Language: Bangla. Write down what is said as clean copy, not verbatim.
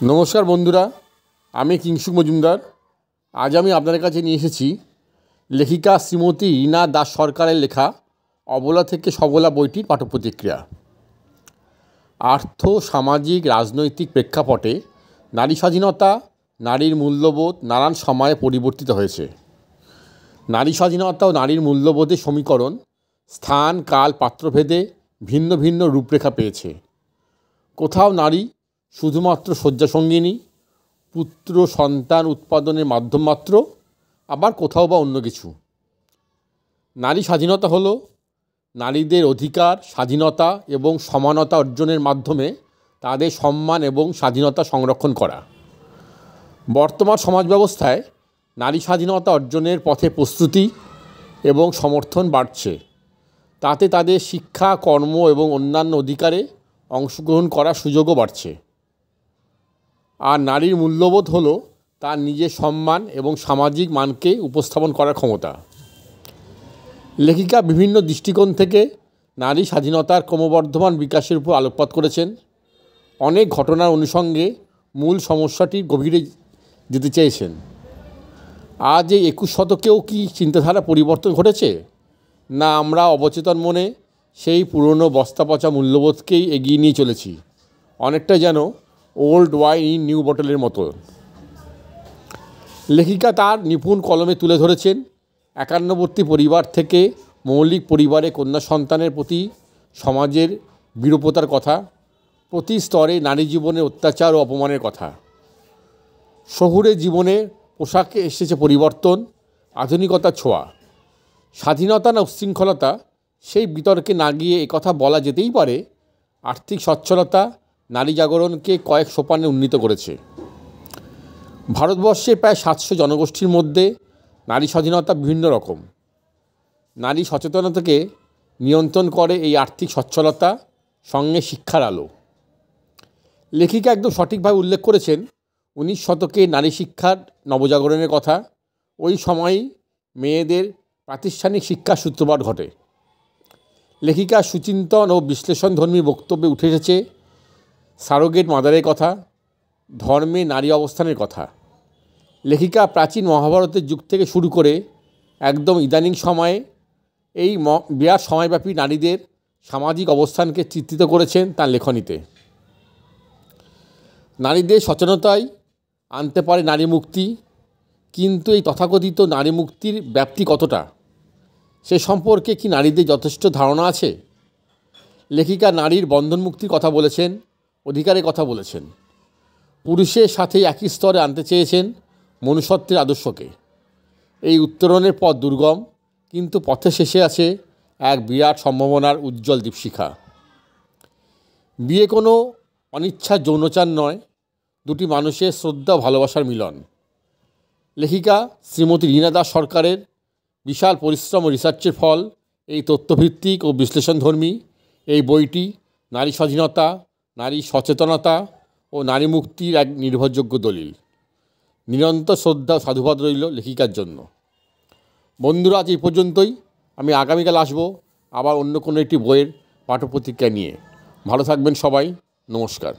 নমস্কার বন্ধুরা, আমি কিংশুক মজুমদার। আজ আমি আপনাদের কাছে নিয়ে এসেছি লেখিকা শ্রীমতী রীনা দাস সরকারের লেখা অবলা থেকে সবলা বইটির পাঠ্যপ্রতিক্রিয়া। আর্থ সামাজিক রাজনৈতিক প্রেক্ষাপটে নারী স্বাধীনতা, নারীর মূল্যবোধ নানান সময়ে পরিবর্তিত হয়েছে। নারী স্বাধীনতা ও নারীর মূল্যবোধের সমীকরণ স্থান কাল পাত্রভেদে ভিন্ন ভিন্ন রূপরেখা পেয়েছে। কোথাও নারী শুধুমাত্র শয্যাসঙ্গিনী, পুত্র সন্তান উৎপাদনের মাধ্যম মাত্র, আবার কোথাও বা অন্য কিছু। নারী স্বাধীনতা হলো নারীদের অধিকার, স্বাধীনতা এবং সমানতা অর্জনের মাধ্যমে তাদের সম্মান এবং স্বাধীনতা সংরক্ষণ করা। বর্তমান সমাজ ব্যবস্থায় নারী স্বাধীনতা অর্জনের পথে প্রস্তুতি এবং সমর্থন বাড়ছে। তাতে তাদের শিক্ষা, কর্ম এবং অন্যান্য অধিকারে অংশগ্রহণ করার সুযোগও বাড়ছে। আর নারীর মূল্যবোধ হলো তার নিজের সম্মান এবং সামাজিক মানকে উপস্থাপন করার ক্ষমতা। লেখিকা বিভিন্ন দৃষ্টিকোণ থেকে নারী স্বাধীনতার ক্রমবর্ধমান বিকাশের উপর আলোকপাত করেছেন। অনেক ঘটনার অনুষঙ্গে মূল সমস্যাটির গভীরে যেতে চেয়েছেন। আজ এই 21 শতকেও কি চিন্তাধারা পরিবর্তন ঘটেছে, না আমরা অবচেতন মনে সেই পুরনো বস্তাপচা মূল্যবোধকেই এগিয়ে নিয়ে চলেছি, অনেকটা যেন ওল্ড ওয়াইন ইন নিউ বটলের মতো। লেখিকা তার নিপুণ কলমে তুলে ধরেছেন একান্নবর্তী পরিবার থেকে মৌলিক পরিবারে কন্যা সন্তানের প্রতি সমাজের বিরূপতার কথা, প্রতি স্তরে নারী জীবনের অত্যাচার ও অপমানের কথা। শহুরে জীবনে পোশাকে এসেছে পরিবর্তন, আধুনিকতার ছোঁয়া। স্বাধীনতা না উচ্ছৃঙ্খলতা, সেই বিতর্কে না গিয়ে একথা বলা যেতেই পারে আর্থিক সচ্ছলতা নারী জাগরণকে কয়েক সোপানে উন্নীত করেছে। ভারতবর্ষে প্রায় 700 জনগোষ্ঠীর মধ্যে নারী স্বাধীনতা বিভিন্ন রকম। নারী সচেতনতাকে নিয়ন্ত্রণ করে এই আর্থিক সচ্ছলতা, সঙ্গে শিক্ষার আলো। লেখিকা একদম সঠিকভাবে উল্লেখ করেছেন 19 শতকে নারী শিক্ষার নবজাগরণের কথা। ওই সময়ই মেয়েদের প্রাতিষ্ঠানিক শিক্ষার সূত্রপাত ঘটে। লেখিকা সুচিন্তন ও বিশ্লেষণধর্মী বক্তব্যে উঠে এসেছে সারোগেট মাদারের কথা, ধর্মে নারী অবস্থানের কথা। লেখিকা প্রাচীন মহাভারতের যুগ থেকে শুরু করে একদম ইদানিং সময়ে এই বিরাট সময়ব্যাপী নারীদের সামাজিক অবস্থানকে চিত্রিত করেছেন তার লেখনীতে। নারীদের সচেতনতাই আনতে পারে নারী মুক্তি, কিন্তু এই তথাকথিত নারী মুক্তির ব্যাপ্তি কতটা, সে সম্পর্কে কি নারীদের যথেষ্ট ধারণা আছে? লেখিকা নারীর বন্ধন মুক্তির কথা বলেছেন, অধিকারের কথা বলেছেন। পুরুষের সাথে একই স্তরে আনতে চেয়েছেন মনুষ্যত্বের আদর্শকে। এই উত্তরণের পথ দুর্গম, কিন্তু পথের শেষে আছে এক বিরাট সম্ভাবনার উজ্জ্বল দীপশিখা। বিয়ে কোনো অনিচ্ছার যৌনচার নয়, দুটি মানুষের শ্রদ্ধা ভালোবাসার মিলন। লেখিকা শ্রীমতী রীনা দাস সরকারের বিশাল পরিশ্রম ও রিসার্চের ফল এই তথ্যভিত্তিক ও বিশ্লেষণধর্মী এই বইটি নারী স্বাধীনতা, নারী সচেতনতা ও নারী মুক্তির এক নির্ভরযোগ্য দলিল। নিরন্তর শ্রদ্ধা ও সাধুবাদ রইল লেখিকার জন্য। বন্ধুরা, আজ এই পর্যন্তই। আমি আগামীকাল আসবো আবার অন্য কোনো একটি বইয়ের পাঠ্যপ্রতিক্রিয়া নিয়ে। ভালো থাকবেন সবাই। নমস্কার।